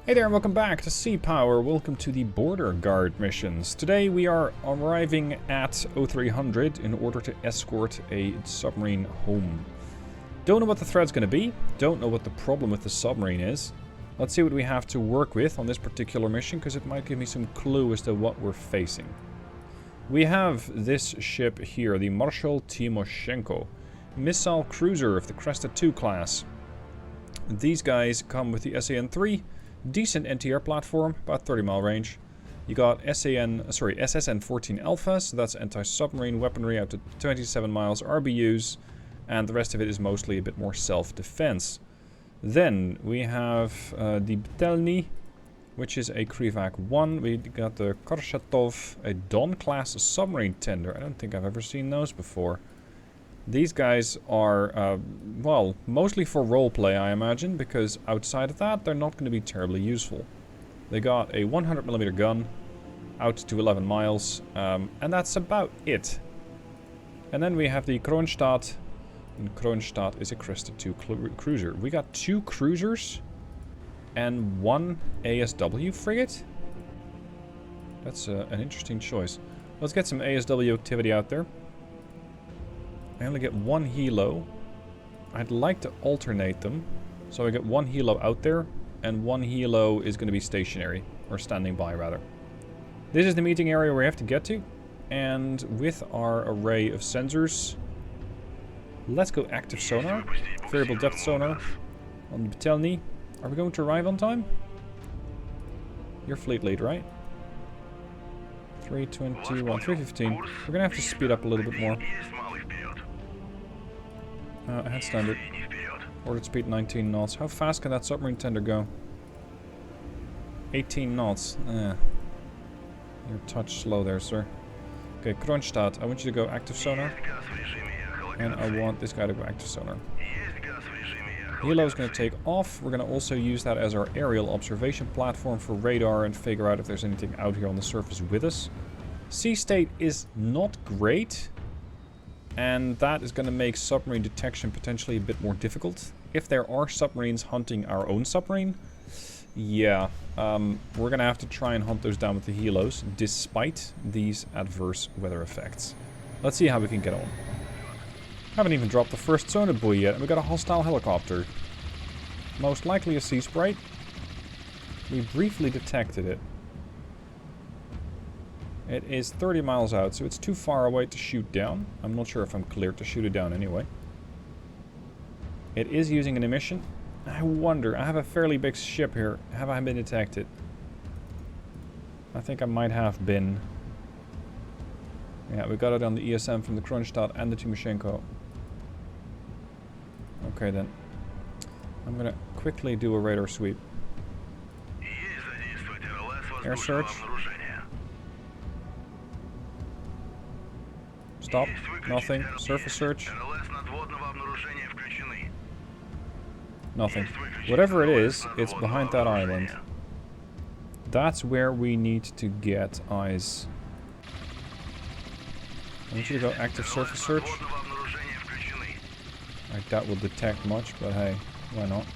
Hey there and welcome back to Sea Power. Welcome to the Border Guard missions. Today we are arriving at 0300 in order to escort a submarine home. Don't know what the threat's going to be. Don't know what the problem with the submarine is. Let's see what we have to work with on this particular mission, because it might give me some clue as to what we're facing. We have this ship here, the Marshal Timoshenko, missile cruiser of the Cresta II class. These guys come with the SAN-3. Decent anti-air platform, about 30 mile range. You got SSN-14 Alpha, so that's anti-submarine weaponry out to 27 miles RBUs, and the rest of it is mostly a bit more self-defense. Then we have the Betelny, which is a Krivac 1. We got the Korshatov, a Don-class submarine tender. I don't think I've ever seen those before. These guys are, well, mostly for roleplay, I imagine, because outside of that, they're not going to be terribly useful. They got a 100mm gun, out to 11 miles, and that's about it. And then we have the Kronstadt, and Kronstadt is a Cresta II cruiser. We got 2 cruisers and 1 ASW frigate. That's an interesting choice. Let's get some ASW activity out there. I only get 1 helo. I'd like to alternate them. So I get 1 helo out there, and 1 helo is going to be stationary, or standing by rather. This is the meeting area we have to get to, and with our array of sensors, let's go active sonar, variable depth sonar on the Betelny. Are we going to arrive on time? You're fleet lead, right? 321, 315. We're going to have to speed up a little bit more. Head standard. Ordered speed 19 knots. How fast can that submarine tender go? 18 knots. You're a touch slow there, sir. Okay, Kronstadt, I want you to go active sonar. And I want this guy to go active sonar. Helo is going to take off. We're going to also use that as our aerial observation platform for radar and figure out if there's anything out here on the surface with us. Sea state is not great. And that is going to make submarine detection potentially a bit more difficult. If there are submarines hunting our own submarine, yeah, we're going to have to try and hunt those down with the helos, despite these adverse weather effects. Let's see how we can get on. Haven't even dropped the first sonar buoy yet, and we got a hostile helicopter. Most likely a sea sprite. We briefly detected it. It is 30 miles out, so it's too far away to shoot down. I'm not sure if I'm cleared to shoot it down anyway. It is using an emission. I wonder, I have a fairly big ship here. Have I been detected? I think I might have been. Yeah, we got it on the ESM from the Kronstadt and the Timoshenko. Okay then. I'm gonna quickly do a radar sweep. Air search. Stop. Nothing. Surface search. Nothing. Whatever it is, it's behind that island. That's where we need to get eyes. I want you to go active surface search. I doubt we'll detect much, but hey, why not?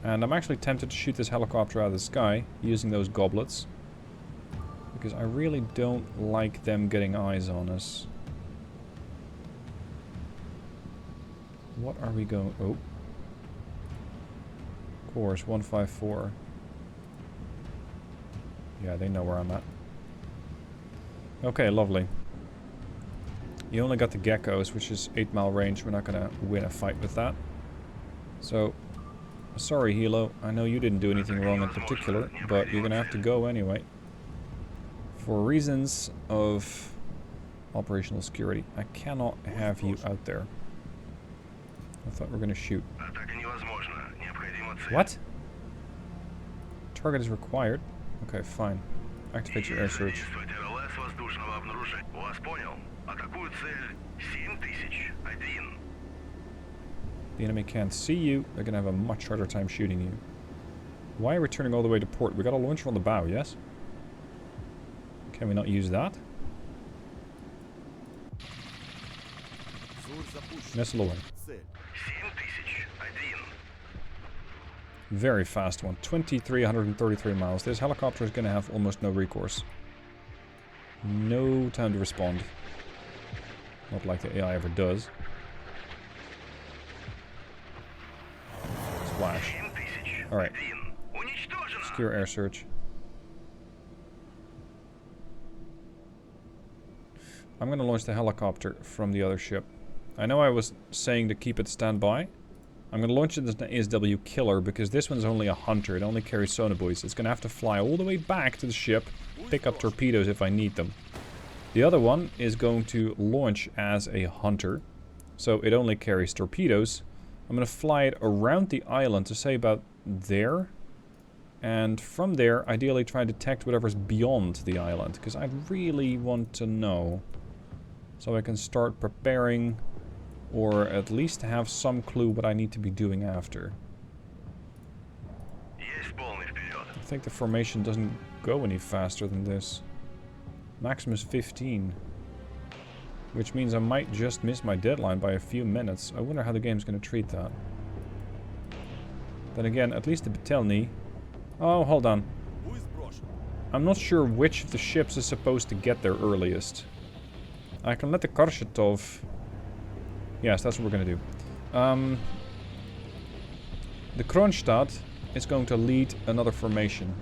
And I'm actually tempted to shoot this helicopter out of the sky using those goblets. Because I really don't like them getting eyes on us. What are we going... Oh. Course 154. Yeah, they know where I'm at. Okay, lovely. You only got the geckos, which is 8 mile range. We're not going to win a fight with that. So, sorry Hilo. I know you didn't do anything wrong in particular, but you're going to have to go anyway. For reasons of operational security, I cannot have you out there. I thought we were going to shoot. What? Target is required. Okay, fine. Activate your air search. The enemy can't see you. They're going to have a much harder time shooting you. Why are we turning all the way to port? We got a launcher on the bow, yes? Can we not use that? Missile away. Very fast one. 2,333 miles. This helicopter is going to have almost no recourse. No time to respond. Not like the AI ever does. Splash. Alright. Secure air search. I'm going to launch the helicopter from the other ship. I know I was saying to keep it standby. I'm going to launch it as an ASW killer because this one's only a hunter. It only carries sonobuoys. It's going to have to fly all the way back to the ship, pick up torpedoes if I need them. The other one is going to launch as a hunter, so it only carries torpedoes. I'm going to fly it around the island to say about there. And from there, ideally try and detect whatever's beyond the island, because I really want to know. So I can start preparing, or at least have some clue what I need to be doing after. I think the formation doesn't go any faster than this. Maximum is 15. Which means I might just miss my deadline by a few minutes. I wonder how the game's going to treat that. Then again, at least the Betelny... Oh, hold on. I'm not sure which of the ships is supposed to get there earliest. I can let the Korshetov... Yes, that's what we're going to do. The Kronstadt is going to lead another formation.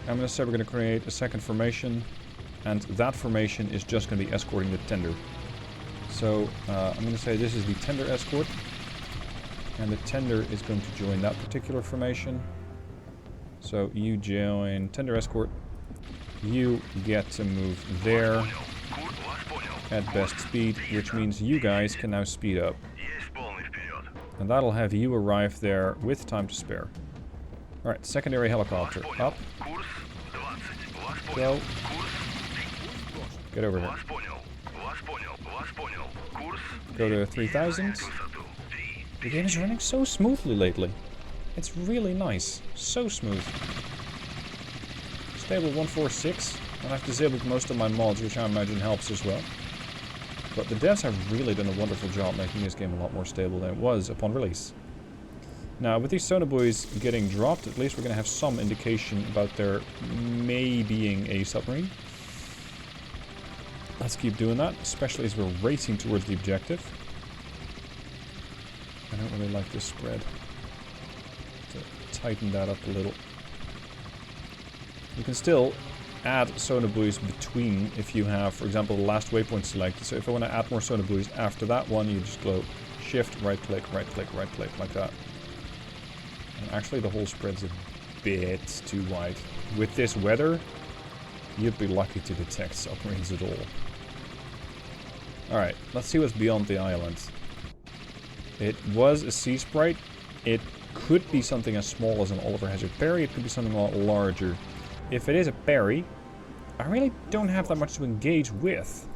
I'm going to say we're going to create a second formation. And that formation is just going to be escorting the tender. So, I'm going to say this is the tender escort. And the tender is going to join that particular formation. So, you join tender escort. You get to move there at best speed, which means you guys can now speed up. And that'll have you arrive there with time to spare. Alright, secondary helicopter. Up. Go. Get over here. Go to 3000. The game is running so smoothly lately. It's really nice. So smooth. Stable 146. And I've disabled most of my mods, which I imagine helps as well. But the devs have really done a wonderful job making this game a lot more stable than it was upon release. Now, with these sonobuoys getting dropped, at least we're going to have some indication about there may being a submarine. Let's keep doing that, especially as we're racing towards the objective. I don't really like this spread. To tighten that up a little. You can still add sonobuoys between if you have, for example, the last waypoint selected. So if I want to add more sonobuoys after that one, you just go shift, right click, right click, right click, like that. And actually the whole spread's a bit too wide. With this weather, you'd be lucky to detect submarines at all. Alright, let's see what's beyond the island. It was a sea sprite. It could be something as small as an Oliver Hazard Perry. It could be something a lot larger. If it is a Perry, I really don't have that much to engage with.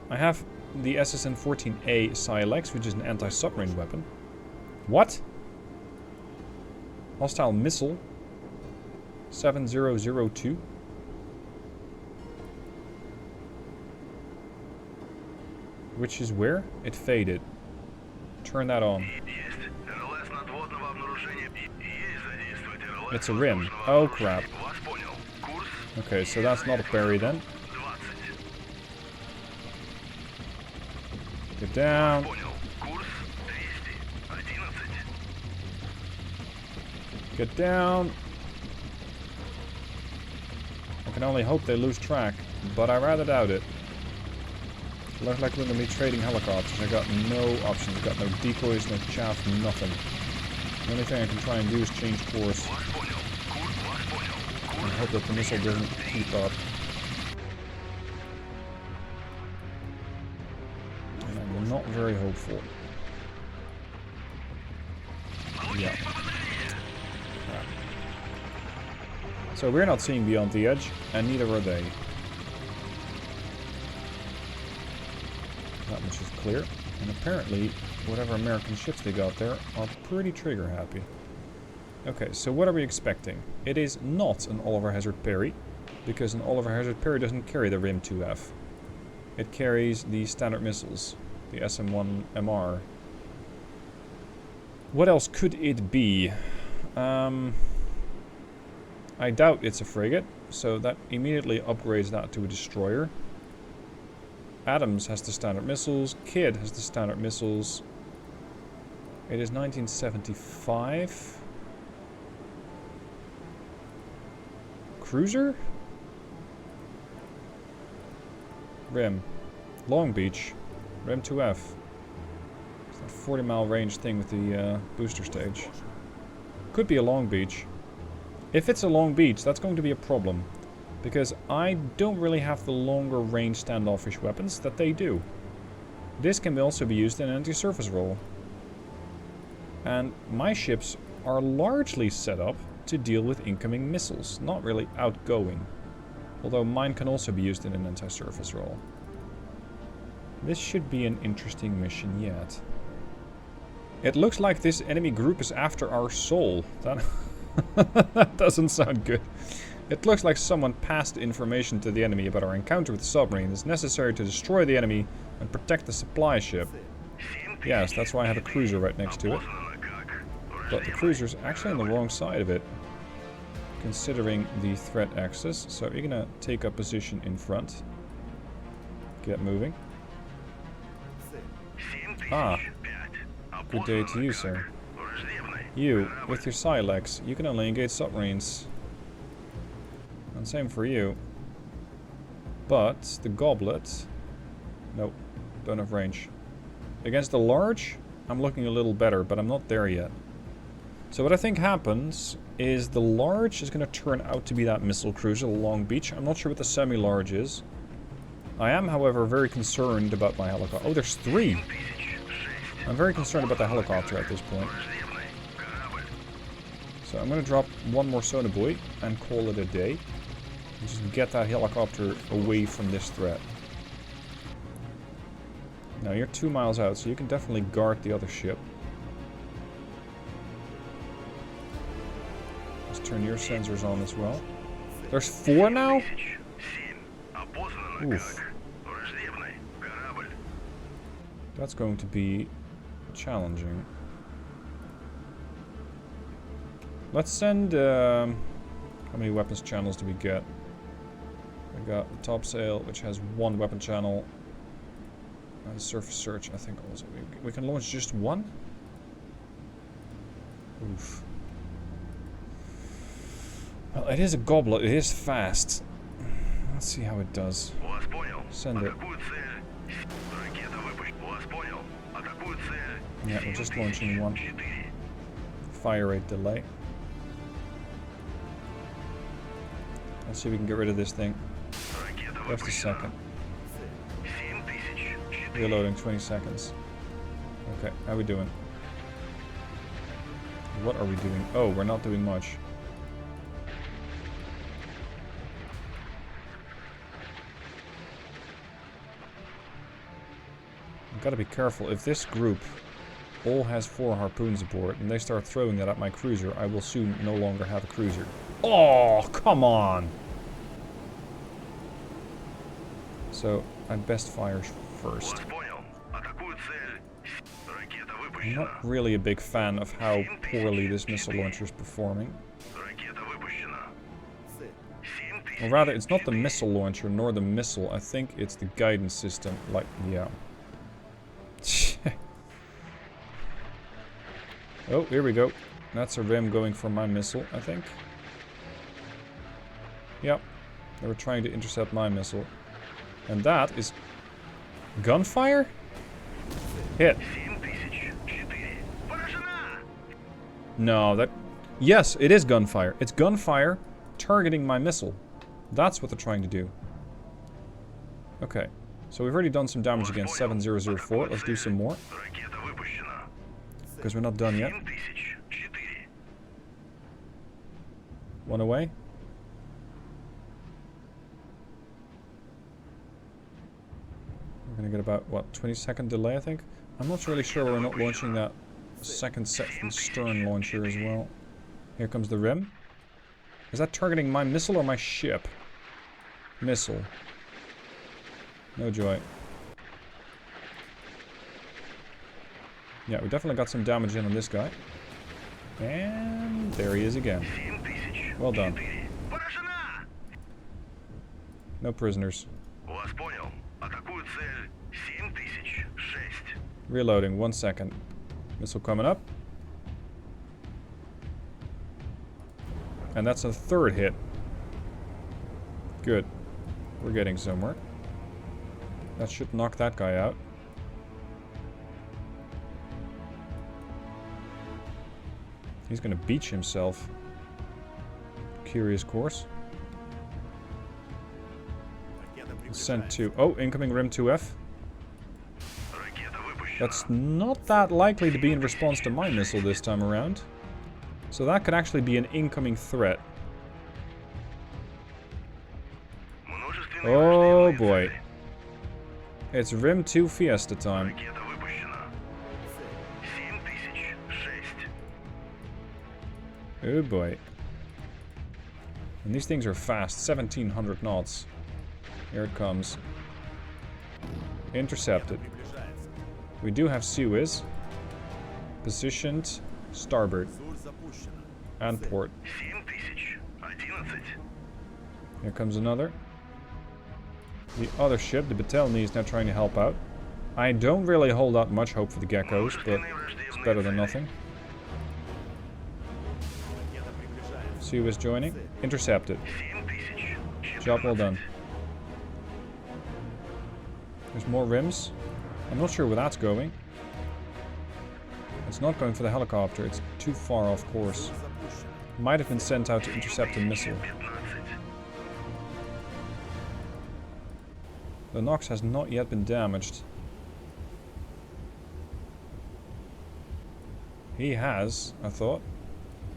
I have the SSN-14A Silex, which is an anti-submarine weapon. What? Hostile missile. 7002. Which is where? It faded. Turn that on. It's a rim. Oh crap. Okay, so that's not a Perry then. Get down. Get down. I can only hope they lose track, but I rather doubt it. Looks like we're going to be trading helicopters. I got no options. I got no decoys, no chaff, nothing. The only thing I can try and do is change course. And hope that the missile doesn't keep up. And I'm not very hopeful. Yeah. Crap. So we're not seeing beyond the edge, and neither are they. That much is clear. And apparently, whatever American ships they got there are pretty trigger happy. Okay, so what are we expecting? It is not an Oliver Hazard Perry, because an Oliver Hazard Perry doesn't carry the RIM 2F. It carries the standard missiles, the SM-1 MR. What else could it be? I doubt it's a frigate, so that immediately upgrades that to a destroyer. Adams has the standard missiles. Kidd has the standard missiles. It is 1975. Cruiser? Rim. Long Beach. Rim 2F. It's that 40-mile range thing with the booster stage. Could be a Long Beach. If it's a Long Beach, that's going to be a problem. Because I don't really have the longer range standoffish weapons that they do. This can also be used in an anti-surface role. And my ships are largely set up to deal with incoming missiles, not really outgoing. Although mine can also be used in an anti-surface role. This should be an interesting mission yet. It looks like this enemy group is after our soul. That, that doesn't sound good. It looks like someone passed information to the enemy about our encounter with the submarine. It's necessary to destroy the enemy and protect the supply ship. Yes, that's why I have a cruiser right next to it. But the cruiser's actually on the wrong side of it, considering the threat axis. So you're gonna take up position in front. Get moving. Ah, good day to you, sir. You, with your Silex, you can only engage submarines. And same for you. But the Goblet... Nope, don't have range. Against the large, I'm looking a little better, but I'm not there yet. So what I think happens is the large is going to turn out to be that missile cruiser, the Long Beach. I'm not sure what the semi-large is. I am, however, very concerned about my helicopter. Oh, there's 3! I'm very concerned about the helicopter at this point. So I'm going to drop one more sonar buoy and call it a day. And just get that helicopter away from this threat. Now you're 2 miles out, so you can definitely guard the other ship. Let's turn your sensors on as well. There's 4 now? Oof. That's going to be challenging. Let's send... how many weapons channels do we get? We got the topsail, which has 1 weapon channel. And surface search, I think also. We can launch just 1? Oof. Well, it is a Goblet. It is fast. Let's see how it does. Send it. Yeah, we're just launching 1. Fire rate delay. Let's see if we can get rid of this thing. Just a second. Reloading 20 seconds. Okay, how are we doing? What are we doing? Oh, we're not doing much. I've got to be careful. If this group all has 4 harpoons aboard and they start throwing that at my cruiser, I will soon no longer have a cruiser. Oh, come on! So, I'd best fire first. I'm not really a big fan of how poorly this missile launcher is performing. Or rather, it's not the missile launcher nor the missile. I think it's the guidance system. Like, yeah. Oh, here we go. That's a rim going for my missile, I think. Yep. They were trying to intercept my missile. And that is... gunfire? Hit. No, that... Yes, it is gunfire. It's gunfire targeting my missile. That's what they're trying to do. Okay. So we've already done some damage against 7004. Let's do some more. Because we're not done yet. 1 away. We're gonna get about, what, 20-second delay, I think? I'm not really sure we're not launching that second set from stern launcher as well. Here comes the rim. Is that targeting my missile or my ship? Missile. No joy. Yeah, we definitely got some damage in on this guy. And there he is again. Well done. No prisoners. Reloading, 1 second. Missile coming up. And that's a third hit. Good. We're getting somewhere. That should knock that guy out. He's gonna beach himself. Curious course. Sent to... Oh, incoming Rim 2F. That's not that likely to be in response to my missile this time around. So that could actually be an incoming threat. Oh boy. It's Rim 2 Fiesta time. Oh boy. And these things are fast, 1700 knots. Here it comes. Intercepted. We do have Suez. Positioned starboard. And port. Here comes another. The other ship, the Betelny, is now trying to help out. I don't really hold out much hope for the geckos, but it's better than nothing. Suez joining. Intercepted. Job well done. There's more rims. I'm not sure where that's going. It's not going for the helicopter. It's too far off course. Might have been sent out to intercept a missile. The Nox has not yet been damaged. He has, I thought.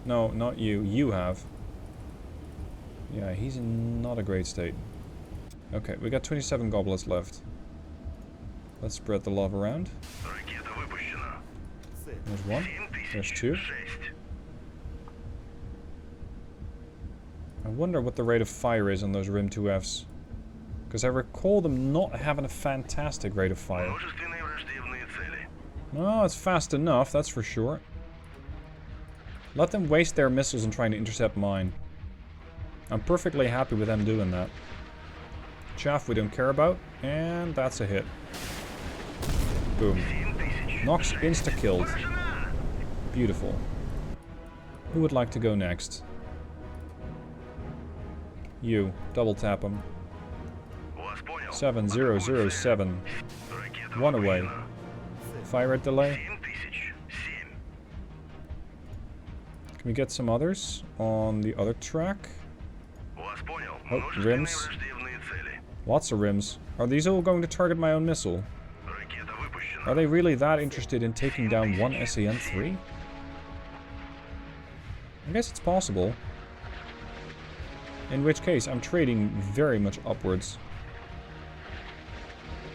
No, not you. You have. Yeah, he's in not a great state. Okay, we got 27 goblets left. Let's spread the love around. There's one. There's two. I wonder what the rate of fire is on those Rim 2Fs. Because I recall them not having a fantastic rate of fire. No, it's fast enough, that's for sure. Let them waste their missiles in trying to intercept mine. I'm perfectly happy with them doing that. Chaff we don't care about, and that's a hit. Boom. Nox insta-killed. Beautiful. Who would like to go next? You. Double tap him. 7007. One away. Fire rate delay. Can we get some others on the other track? Oh, rims. Lots of rims. Are these all going to target my own missile? Are they really that interested in taking down one SAN-3? I guess it's possible. In which case, I'm trading very much upwards.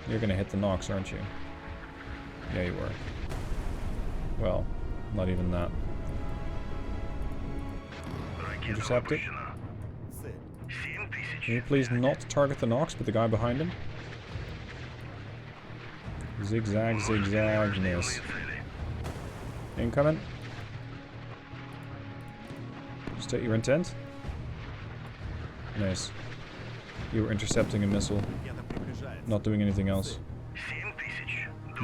You're gonna hit the Nox, aren't you? Yeah, you were. Well, not even that. Intercept it. Can you please not target the Nox, but the guy behind him? Zigzag, zigzag, miss. Incoming. State your intent. Nice. You were intercepting a missile. Not doing anything else.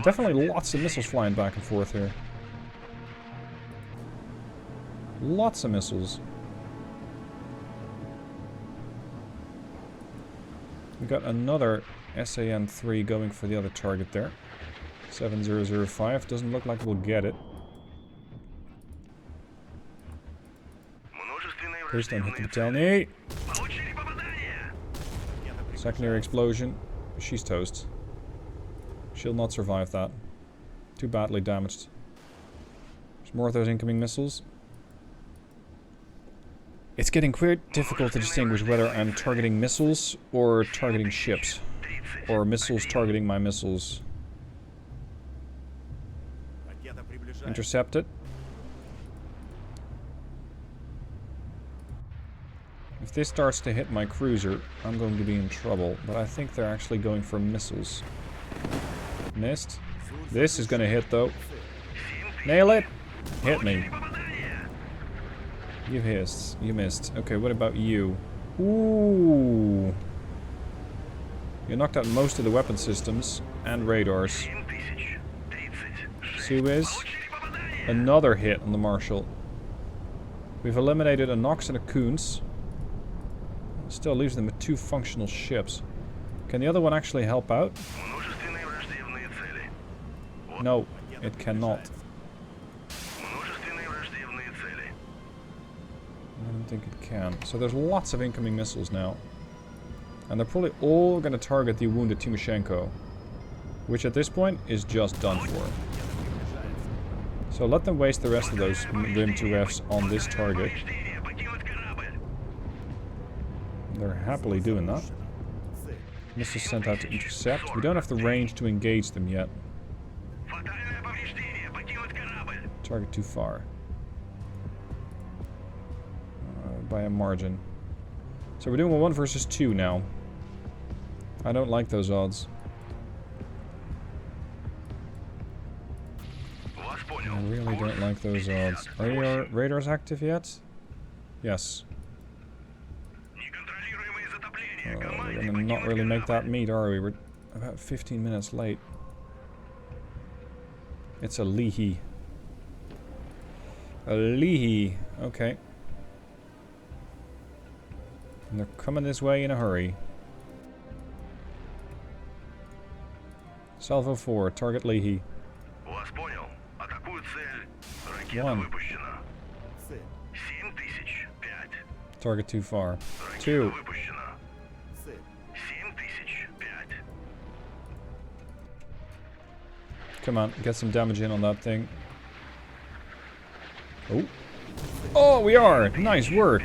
Definitely lots of missiles flying back and forth here. Lots of missiles. We got another SAN-3 going for the other target there. 7005. Doesn't look like we'll get it. Please don't hit the Betelny. Secondary explosion. She's toast. She'll not survive that. Too badly damaged. There's more of those incoming missiles. It's getting quite difficult to distinguish whether I'm targeting missiles or targeting ships. Or missiles targeting my missiles. Intercept it. If this starts to hit my cruiser, I'm going to be in trouble. But I think they're actually going for missiles. Missed. This is going to hit though. Nail it! Hit me. You missed. You missed. Okay, what about you? Ooh. You knocked out most of the weapon systems and radars. Suez. Another hit on the Marshal. We've eliminated a Nox and a Koons. Still leaves them with 2 functional ships. Can the other one actually help out? No, it cannot. I don't think it can. So there's lots of incoming missiles now. And they're probably all going to target the wounded Timoshenko. Which at this point is just done for. So let them waste the rest of those Rim 2Fs on this target. They're happily doing that. Missiles sent out to intercept. We don't have the range to engage them yet. Target too far. By a margin. So we're doing a 1 versus 2 now. I don't like those odds. I really don't like those odds. Are your radars active yet? Yes. We're gonna not really make that meet, are we? We're about 15 minutes late. It's a Leahy. A Leahy. Okay. And they're coming this way in a hurry. Salvo 4, target Leahy. 1. Target too far. 2. Come on, get some damage in on that thing. Oh. Oh, we are! Nice work!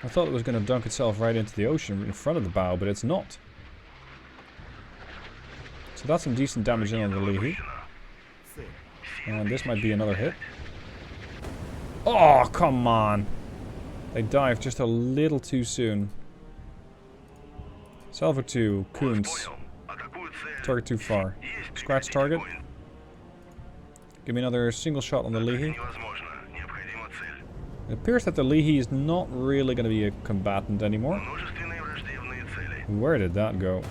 I thought it was going to dunk itself right into the ocean in front of the bow, but it's not. So that's some decent damage in on the Leahy. And this might be another hit. Oh, come on! They dived just a little too soon. Salvo 2, Koons. Target too far. Scratch target. Give me another single shot on the Leahy. It appears that the Leahy is not really going to be a combatant anymore. Where did that go?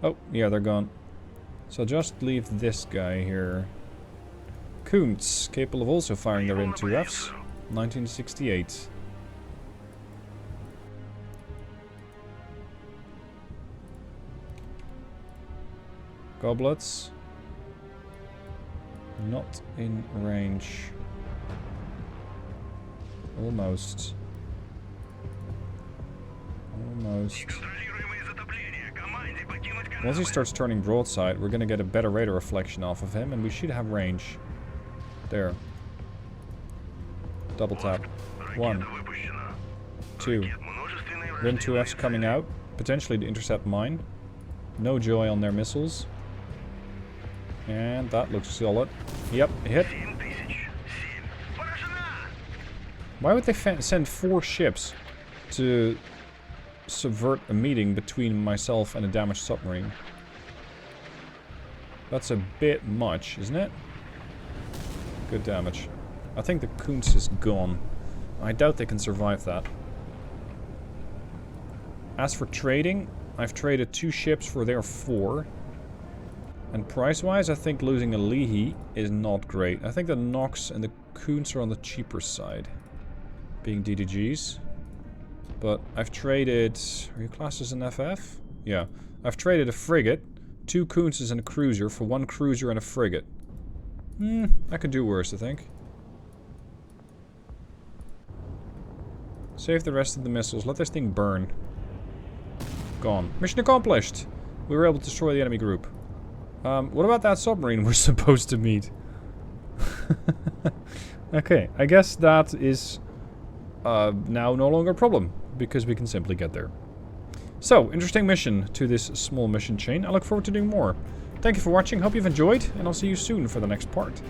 Oh, yeah, they're gone. So just leave this guy here. Koons, capable of also firing their Rim 2Fs. 1968. Goblets. Not in range. Almost. Almost. Once he starts turning broadside, we're gonna get a better radar reflection off of him, and we should have range. There. Double tap. 1. 2. Rim 2Fs coming out, potentially to intercept mine. No joy on their missiles. And that looks solid. Yep, hit. Why would they send 4 ships to subvert a meeting between myself and a damaged submarine? That's a bit much, isn't it? Good damage. I think the Koons is gone. I doubt they can survive that. As for trading, I've traded 2 ships for their 4. And price-wise, I think losing a Leahy is not great. I think the Nox and the Koons are on the cheaper side, being DDGs. But I've traded... Are you classed as an FF? Yeah. I've traded a frigate, 2 Koonses and a cruiser for 1 cruiser and a frigate. I could do worse, I think. Save the rest of the missiles. Let this thing burn. Gone. Mission accomplished! We were able to destroy the enemy group. What about that submarine we're supposed to meet? Okay, I guess that is now no longer a problem, because we can simply get there. So, interesting mission to this small mission chain. I look forward to doing more. Thank you for watching, hope you've enjoyed, and I'll see you soon for the next part.